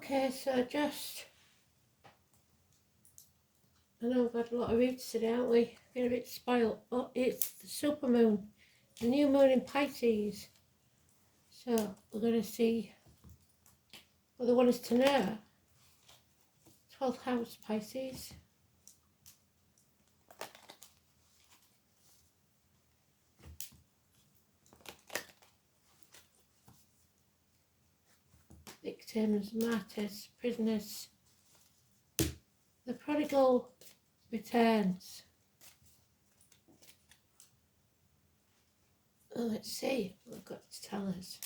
Okay, so I know we've had a lot of reads today, haven't we? Been a bit spoiled, but it's the supermoon, the new moon in Pisces. So we're going to see what they want us to know. 12th house, Pisces. Victims, martyrs, prisoners. The prodigal returns. Oh, let's see what they've got to tell us.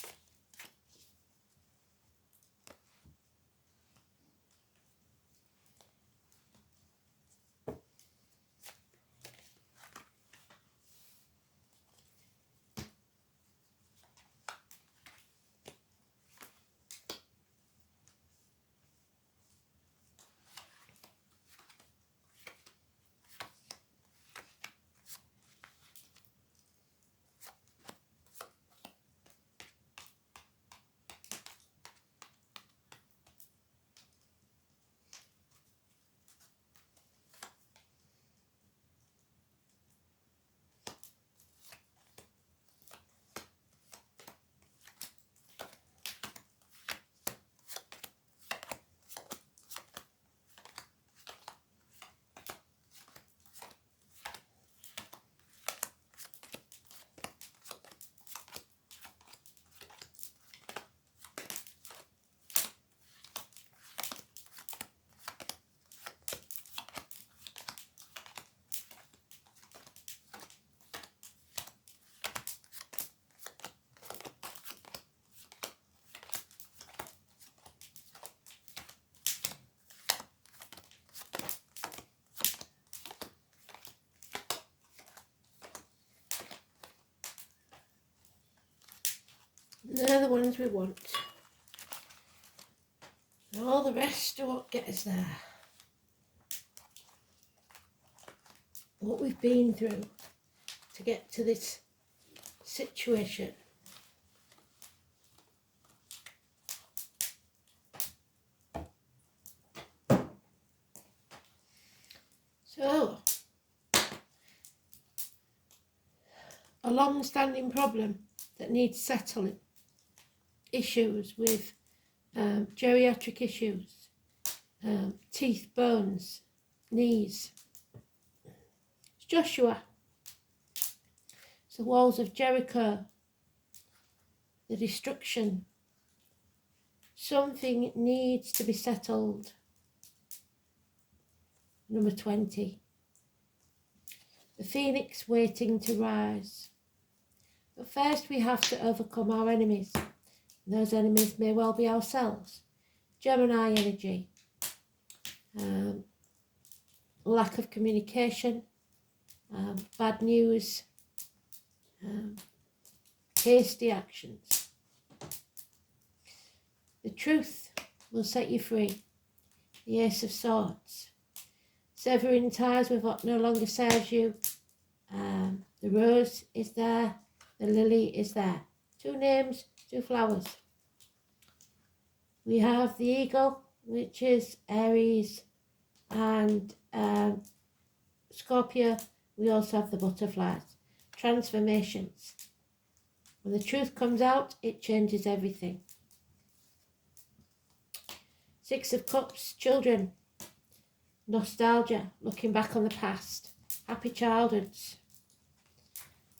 They're the ones we want. And all the rest are what get us there. What we've been through to get to this situation. So, a long-standing problem that needs settling. Issues with geriatric issues, teeth, bones, knees. It's Joshua. It's the walls of Jericho, the destruction. Something needs to be settled. Number 20. The phoenix waiting to rise. But first we have to overcome our enemies. Those enemies may well be ourselves. Gemini energy. Lack of communication. Bad news. Hasty actions. The truth will set you free. The Ace of Swords. Severing ties with what no longer serves you. The rose is there. The lily is there. 2 names, 2 flowers. We have the eagle, which is Aries and Scorpio. We also have the butterflies. Transformations. When the truth comes out, it changes everything. 6 of Cups, children. Nostalgia, looking back on the past. Happy childhoods.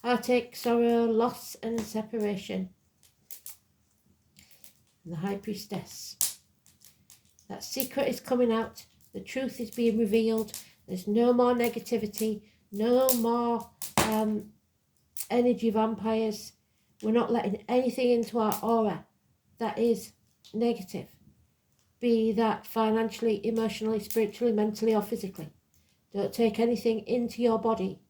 Heartache, sorrow, loss and separation. And the High Priestess. That secret is coming out. The truth is being revealed. There's no more negativity. No more energy vampires. We're not letting anything into our aura that is negative. Be that financially, emotionally, spiritually, mentally or physically. Don't take anything into your body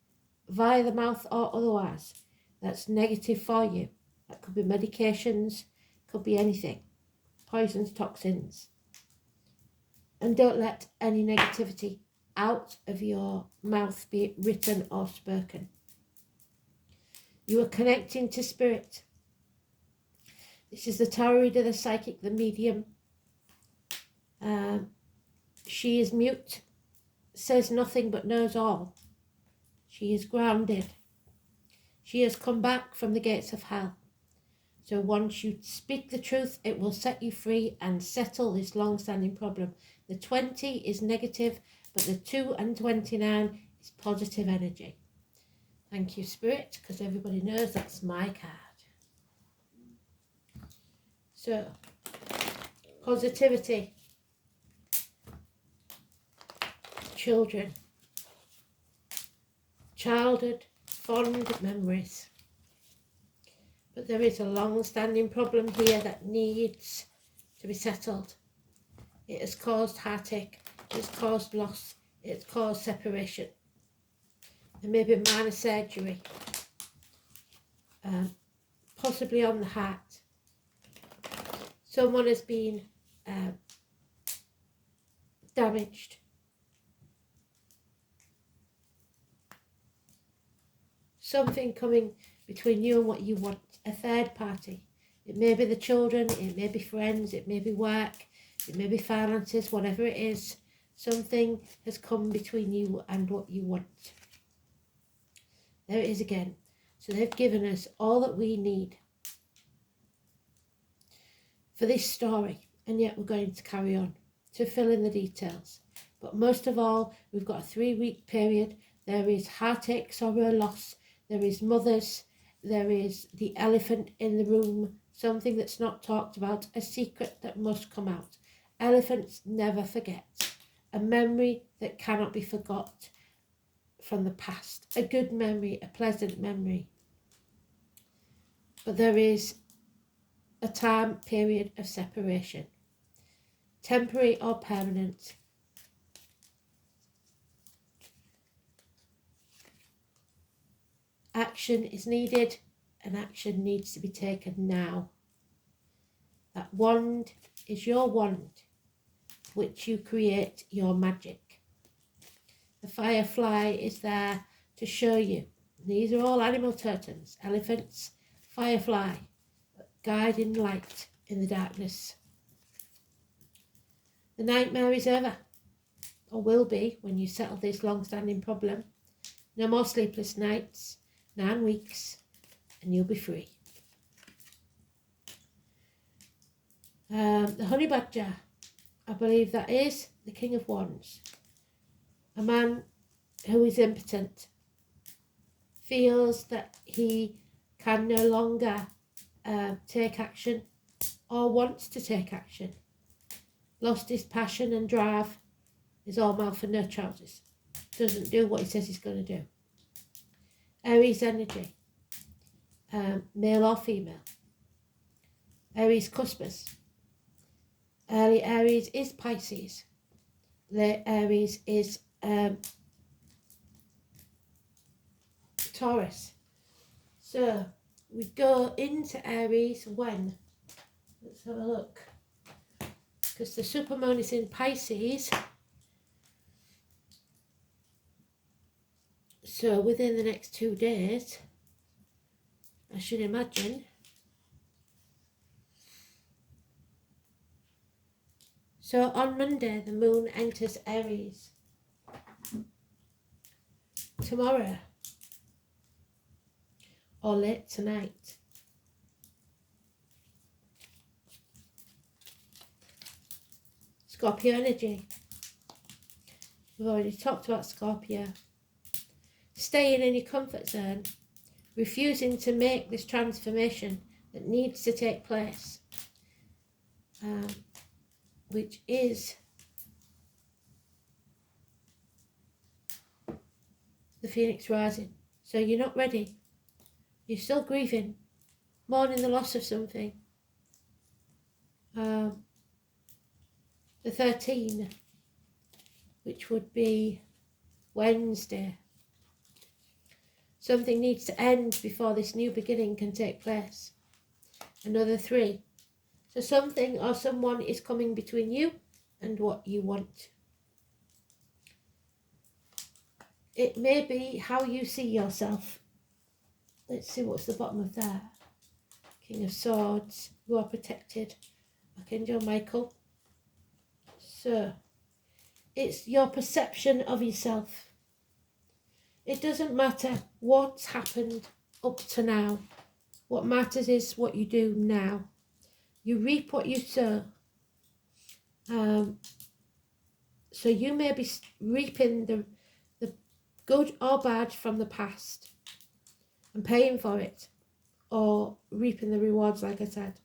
via the mouth or otherwise that's negative for you. That could be medications, could be anything. Poisons, toxins. And don't let any negativity out of your mouth, be it written or spoken. You are connecting to spirit. This is the tarot reader, the psychic, the medium. She is mute, says nothing but knows all. She is grounded. She has come back from the gates of hell. So once you speak the truth, it will set you free and settle this long-standing problem. The 20 is negative, but the 2 and 29 is positive energy. Thank you, Spirit, because everybody knows that's my card. So, positivity. Children. Childhood, fond memories. But there is a long-standing problem here that needs to be settled. It has caused heartache, it has caused loss, it has caused separation. There may be minor surgery, possibly on the heart. Someone has been damaged. Something coming between you and what you want, a third party. It may be the children, it may be friends, it may be work, it may be finances, whatever it is. Something has come between you and what you want. There it is again. So they've given us all that we need for this story, and yet we're going to carry on to fill in the details. But most of all, we've got a 3-week period. There is heartache, sorrow, loss. There is mothers. There is the elephant in the room, something that's not talked about, a secret that must come out. Elephants never forget. A memory that cannot be forgot from the past. A good memory, a pleasant memory. But there is a time period of separation. Temporary or permanent. Action is needed, and action needs to be taken now. That wand is your wand, which you create your magic. The firefly is there to show you. These are all animal totems, elephants, firefly, guiding light in the darkness. The nightmare is over, or will be when you settle this long-standing problem. No more sleepless nights. 9 weeks, and you'll be free. The honey badger, I believe that is the King of Wands. A man who is impotent, feels that he can no longer take action or wants to take action. Lost his passion and drive, is all mouth and no trousers. Doesn't do what he says he's going to do. Aries energy, male or female. Aries cuspers. Early Aries is Pisces. Late Aries is Taurus. So we go into Aries when? Let's have a look. Because the supermoon is in Pisces. So within the next 2 days, I should imagine. So on Monday, the moon enters Aries. Tomorrow, or late tonight. Scorpio energy. We've already talked about Scorpio. Staying in your comfort zone, refusing to make this transformation that needs to take place, which is the Phoenix rising. So you're not ready. You're still grieving, mourning the loss of something. The 13, which would be Wednesday. Something needs to end before this new beginning can take place. Another 3. So something or someone is coming between you and what you want. It may be how you see yourself. Let's see what's the bottom of that. King of Swords. You are protected. Archangel Michael. So, it's your perception of yourself. It doesn't matter what's happened up to now. What matters is what you do now. You reap what you sow. So you may be reaping the good or bad from the past and paying for it, or reaping the rewards, like I said.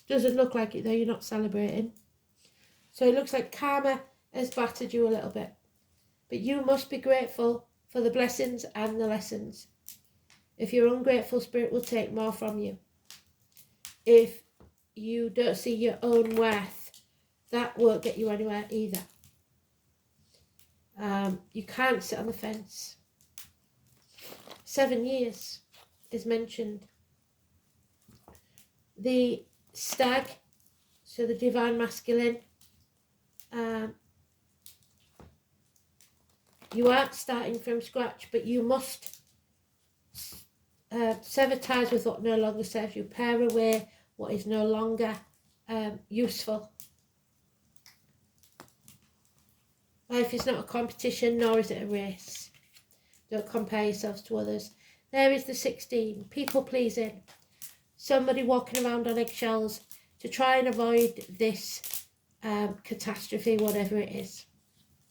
Doesn't look like it though, you're not celebrating. So it looks like karma has battered you a little bit. But you must be grateful for the blessings and the lessons. If you're ungrateful, Spirit will take more from you. If you don't see your own worth, that won't get you anywhere either. You can't sit on the fence. 7 years is mentioned. The stag, so the divine masculine, you aren't starting from scratch, but you must sever ties with what no longer serves you. Pare away what is no longer useful. Life is not a competition, nor is it a race. Don't compare yourselves to others. There is the 16, people pleasing. Somebody walking around on eggshells to try and avoid this catastrophe, whatever it is.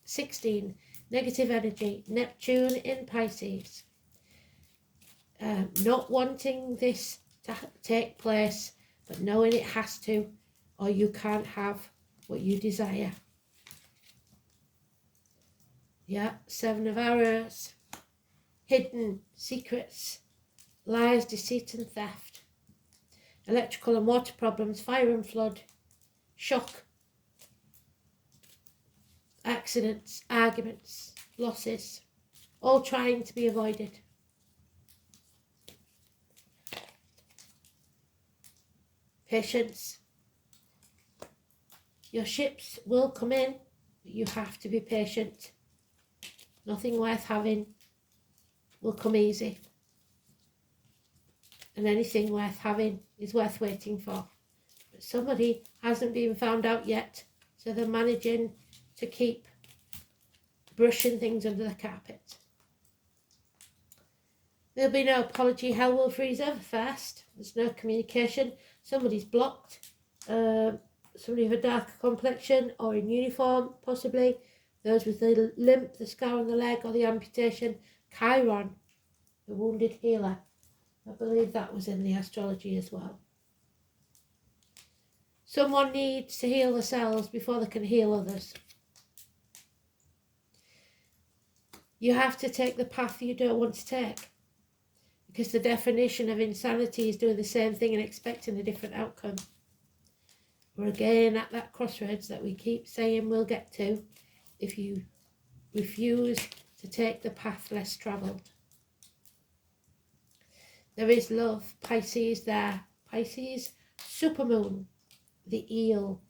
16, negative energy, Neptune in Pisces. Not wanting this to take place, but knowing it has to, or you can't have what you desire. Yeah, 7 of Arrows. Hidden secrets, lies, deceit and theft. Electrical and water problems, fire and flood, shock, accidents, arguments, losses, all trying to be avoided. Patience. Your ships will come in, but you have to be patient. Nothing worth having will come easy. And anything worth having is worth waiting for. But somebody hasn't been found out yet, so they're managing to keep brushing things under the carpet. There'll be no apology, hell will freeze over fast. There's no communication, somebody's blocked. Somebody of a darker complexion or in uniform, possibly. Those with the limp, the scar on the leg or the amputation. Chiron, the wounded healer. I believe that was in the astrology as well. Someone needs to heal themselves before they can heal others. You have to take the path you don't want to take, because the definition of insanity is doing the same thing and expecting a different outcome. We're again at that crossroads that we keep saying we'll get to if you refuse to take the path less travelled. There is love, Pisces there. Pisces, supermoon, the eel,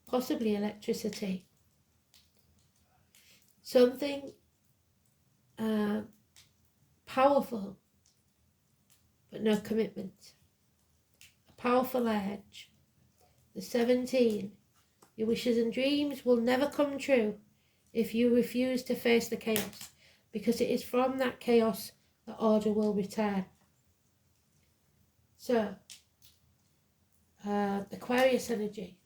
possibly electricity. Something powerful, but no commitment. A powerful edge. The 17, your wishes and dreams will never come true if you refuse to face the chaos, because it is from that chaos that order will return. So, Aquarius energy.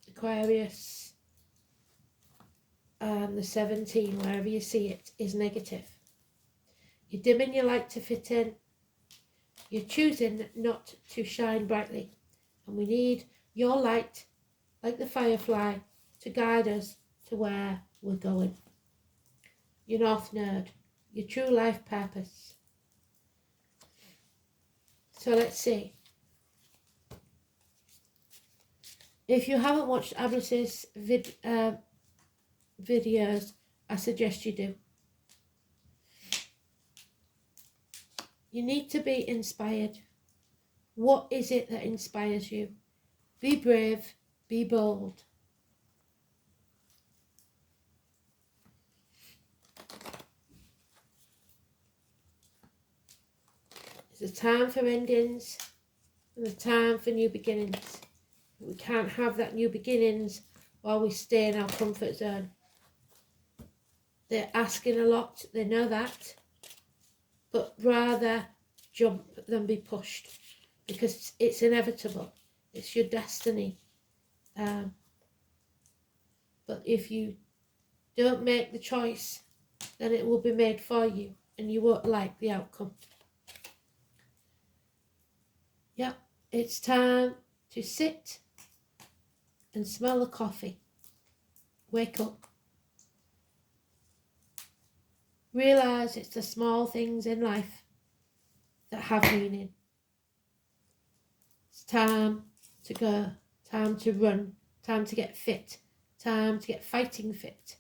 Aquarius, the 17, wherever you see it, is negative. You're dimming your light to fit in. You're choosing not to shine brightly. And we need your light, like the firefly, to guide us to where we're going. Your North Node, your true life purpose. So let's see. If you haven't watched Ablis's videos, I suggest you do. You need to be inspired. What is it that inspires you? Be brave, be bold. It's a time for endings and a time for new beginnings. We can't have that new beginnings while we stay in our comfort zone. They're asking a lot, they know that, but rather jump than be pushed, because it's inevitable. It's your destiny. But if you don't make the choice, then it will be made for you and you won't like the outcome. Yep, it's time to sit and smell the coffee. Wake up. Realise it's the small things in life that have meaning. It's time to go, time to run, time to get fit, time to get fighting fit.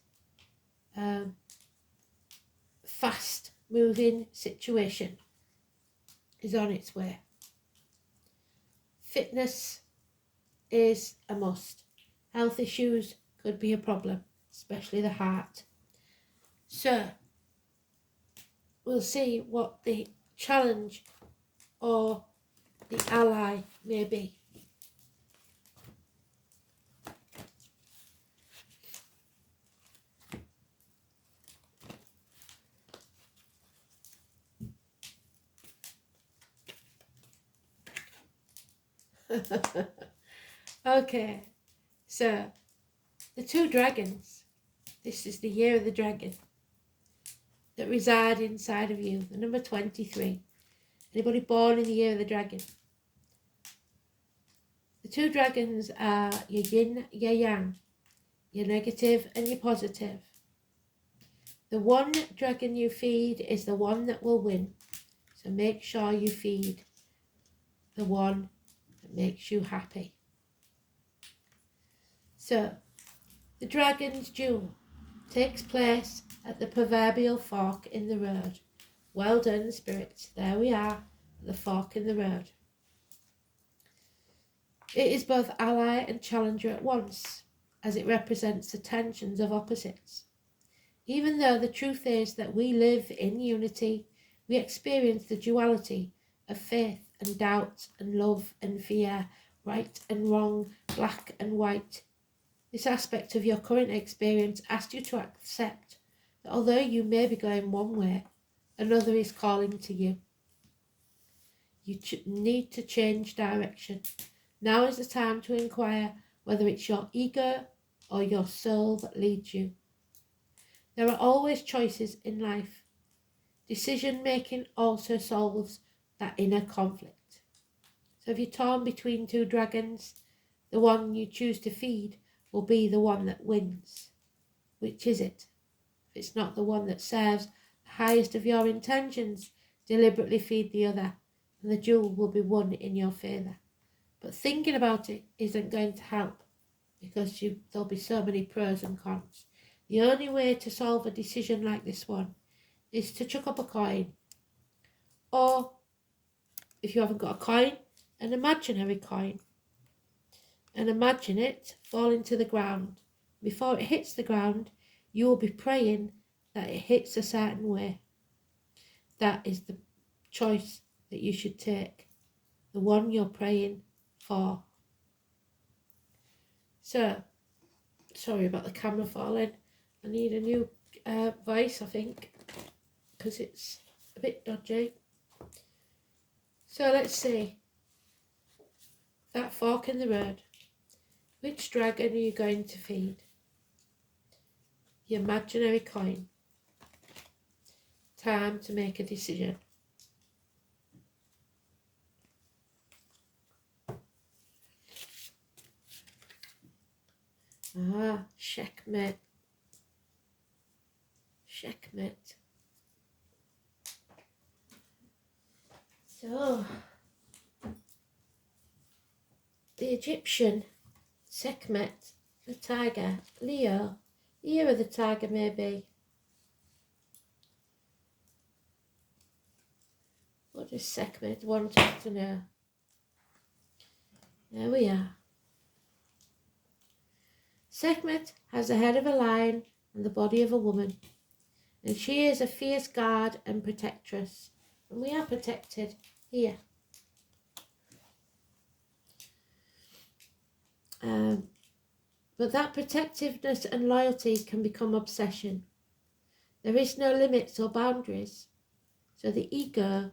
Fast moving situation is on its way. Fitness is a must. Health issues could be a problem, especially the heart. So we'll see what the challenge or the ally may be. Okay, so the two dragons, this is the year of the dragon that reside inside of you, the number 23. Anybody born in the year of the dragon? The two dragons are your yin, your yang, your negative and your positive. The one dragon you feed is the one that will win. So make sure you feed the one that makes you happy. So, the dragon's duel takes place at the proverbial fork in the road. Well done, spirits. There we are, at the fork in the road. It is both ally and challenger at once, as it represents the tensions of opposites. Even though the truth is that we live in unity, we experience the duality of faith and doubt and love and fear, right and wrong, black and white. This aspect of your current experience asks you to accept that although you may be going one way, another is calling to you. You need to change direction. Now is the time to inquire whether it's your ego or your soul that leads you. There are always choices in life. Decision making also solves that inner conflict. So if you're torn between two dragons, the one you choose to feed will be the one that wins. Which is it? If it's not the one that serves the highest of your intentions, deliberately feed the other, and the duel will be won in your favour. But thinking about it isn't going to help, because there'll be so many pros and cons. The only way to solve a decision like this one is to chuck up a coin. Or, if you haven't got a coin, an imaginary coin. And imagine it falling to the ground. Before it hits the ground, you will be praying that it hits a certain way. That is the choice that you should take. The one you're praying for. So, sorry about the camera falling. I need a new voice, I think, because it's a bit dodgy. So let's see. That fork in the road. Which dragon are you going to feed? The imaginary coin. Time to make a decision. Checkmate. Checkmate. So, the Egyptian, Sekhmet, the tiger, Leo, the year of the tiger maybe. What does Sekhmet want us to know? There we are. Sekhmet has the head of a lion and the body of a woman, and she is a fierce guard and protectress, and we are protected here. But that protectiveness and loyalty can become obsession. There is no limits or boundaries. So the ego,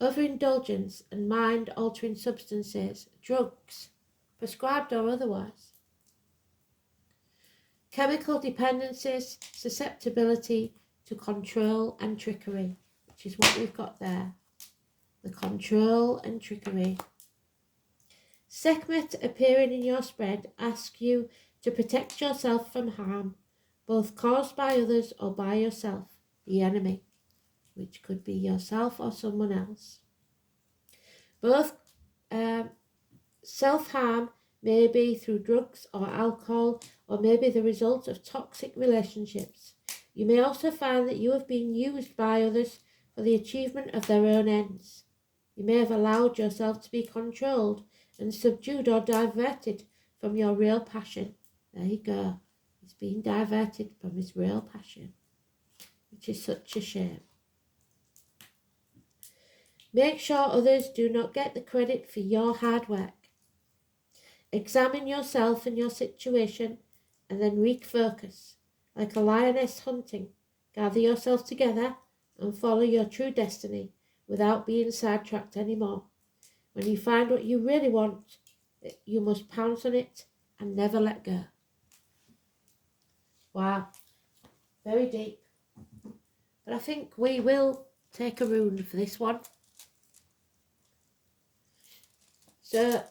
overindulgence and mind-altering substances, drugs, prescribed or otherwise, chemical dependencies, susceptibility to control and trickery, which is what we've got there. The control and trickery. Sekhmet appearing in your spread asks you to protect yourself from harm, both caused by others or by yourself, the enemy, which could be yourself or someone else. Both self-harm may be through drugs or alcohol, or may be the result of toxic relationships. You may also find that you have been used by others for the achievement of their own ends. You may have allowed yourself to be controlled and subdued or diverted from your real passion. There you go. He's been diverted from his real passion, which is such a shame. Make sure others do not get the credit for your hard work. Examine yourself and your situation and then refocus. Like a lioness hunting, gather yourself together and follow your true destiny without being sidetracked anymore. When you find what you really want, you must pounce on it and never let go. Wow, very deep. But I think we will take a rune for this one. So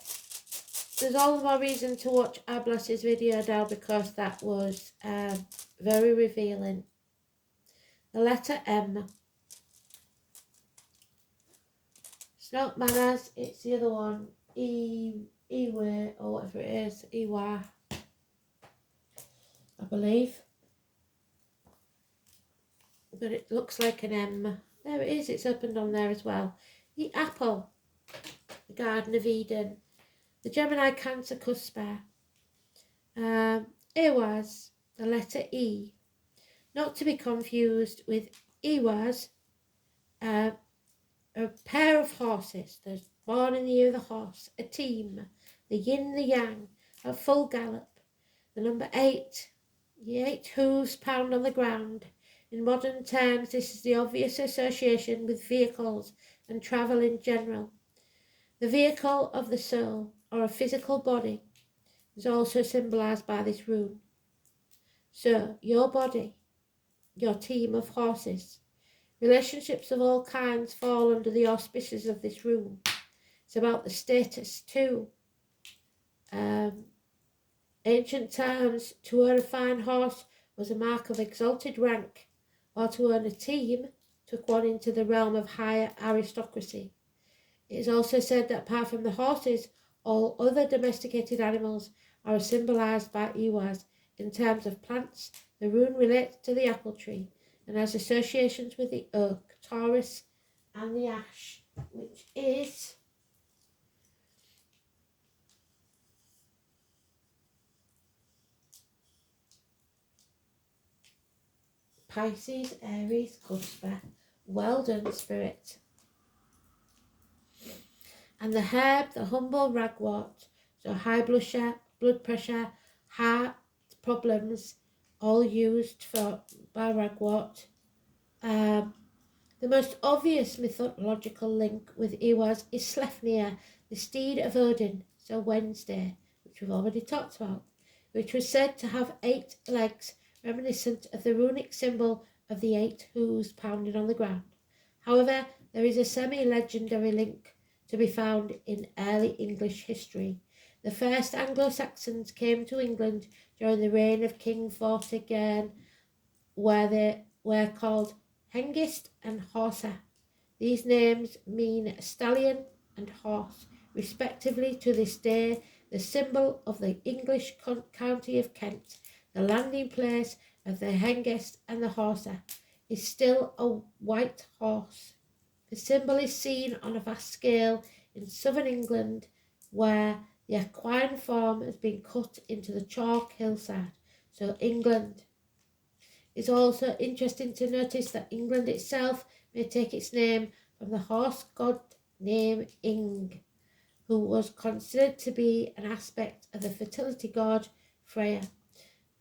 there's all the more reason to watch Ablas's video now, because that was very revealing. The letter M. It's not manners, it's the other one. Ewe, or whatever it is. Ewa, I believe. But it looks like an M. There it is, it's opened on there as well. The apple. The Garden of Eden. The Gemini Cancer Cusper. Ewaz, the letter E. Not to be confused with Ewaz, a pair of horses. They're born in the year of the horse. A team. The yin, the yang, at full gallop. The number 8. The 8 hooves pound on the ground. In modern terms, this is the obvious association with vehicles and travel in general. The vehicle of the soul, or a physical body, is also symbolised by this rune. So, your body, your team of horses, relationships of all kinds fall under the auspices of this rune. It's about the status too. Ancient times, to own a fine horse was a mark of exalted rank, or to own a team took one into the realm of higher aristocracy. It is also said that apart from the horses, all other domesticated animals are symbolised by Ewaz. In terms of plants, the rune relates to the apple tree and has associations with the oak, Taurus, and the ash, which is Pisces, Aries, Cusper. Well done, Spirit. And the herb, the humble ragwort, so high blood pressure, heart problems, all used by ragwort. The most obvious mythological link with Ewaz is Sleipnir, the steed of Odin, so Wednesday, which we've already talked about, which was said to have 8 legs, reminiscent of the runic symbol of the 8 hooves pounding on the ground. However, there is a semi-legendary link to be found in early English history. The first Anglo-Saxons came to England during the reign of King Vortigern, where they were called Hengist and Horsa. These names mean stallion and horse, respectively. To this day, the symbol of the English county of Kent, the landing place of the Hengist and the Horsa, is still a white horse. The symbol is seen on a vast scale in southern England, where the equine form has been cut into the chalk hillside. So England. It's also interesting to notice that England itself may take its name from the horse god named Ing, who was considered to be an aspect of the fertility god Freya.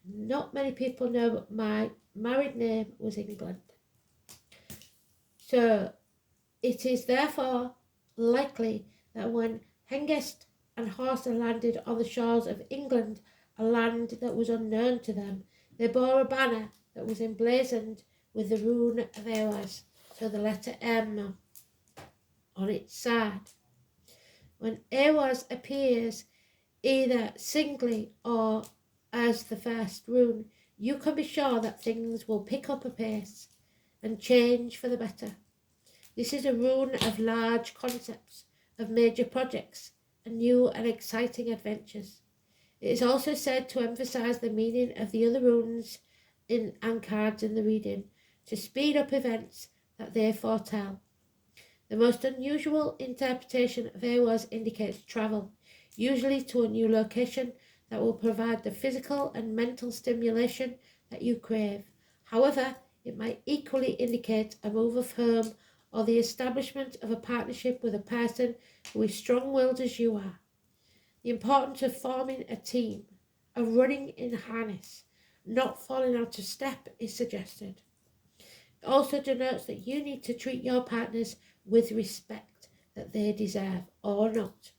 Not many people know, but my married name was England. So it is therefore likely that when Hengist and Horsa landed on the shores of England, a land that was unknown to them, they bore a banner that was emblazoned with the rune of Eowaz, so the letter M on its side. When Eowaz appears either singly or as the first rune, you can be sure that things will pick up a pace and change for the better. This is a rune of large concepts, of major projects, and new and exciting adventures. It is also said to emphasize the meaning of the other runes and cards in the reading, to speed up events that they foretell. The most unusual interpretation of Eowaz indicates travel, usually to a new location that will provide the physical and mental stimulation that you crave. However, it might equally indicate a move of home or the establishment of a partnership with a person who is strong-willed as you are. The importance of forming a team, of running in harness, not falling out of step is suggested. It also denotes that you need to treat your partners with respect that they deserve or not,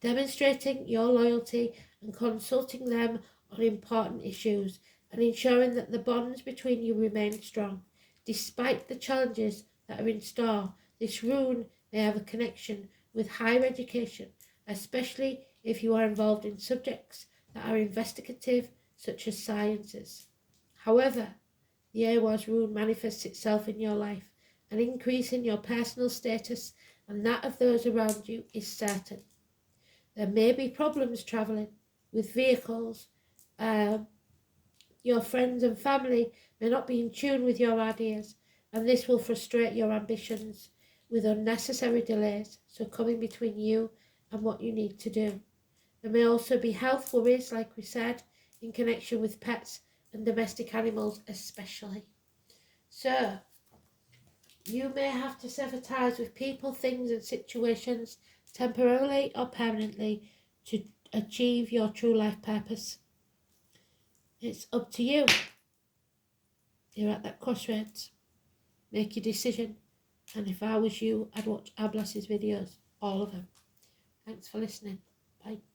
demonstrating your loyalty and consulting them on important issues and ensuring that the bonds between you remain strong. Despite the challenges that are in store, this rune may have a connection with higher education, especially if you are involved in subjects that are investigative, such as sciences. However, the Eowaz rune manifests itself in your life. An increase in your personal status and that of those around you is certain. There may be problems travelling with vehicles. Your friends and family may not be in tune with your ideas, and this will frustrate your ambitions with unnecessary delays, so coming between you and what you need to do. There may also be health worries, like we said, in connection with pets and domestic animals especially. So, you may have to sever ties with people, things and situations temporarily or permanently to achieve your true life purpose. It's up to you. You're at that crossroads. Make your decision. And if I was you, I'd watch Ablas's videos, all of them. Thanks for listening. Bye.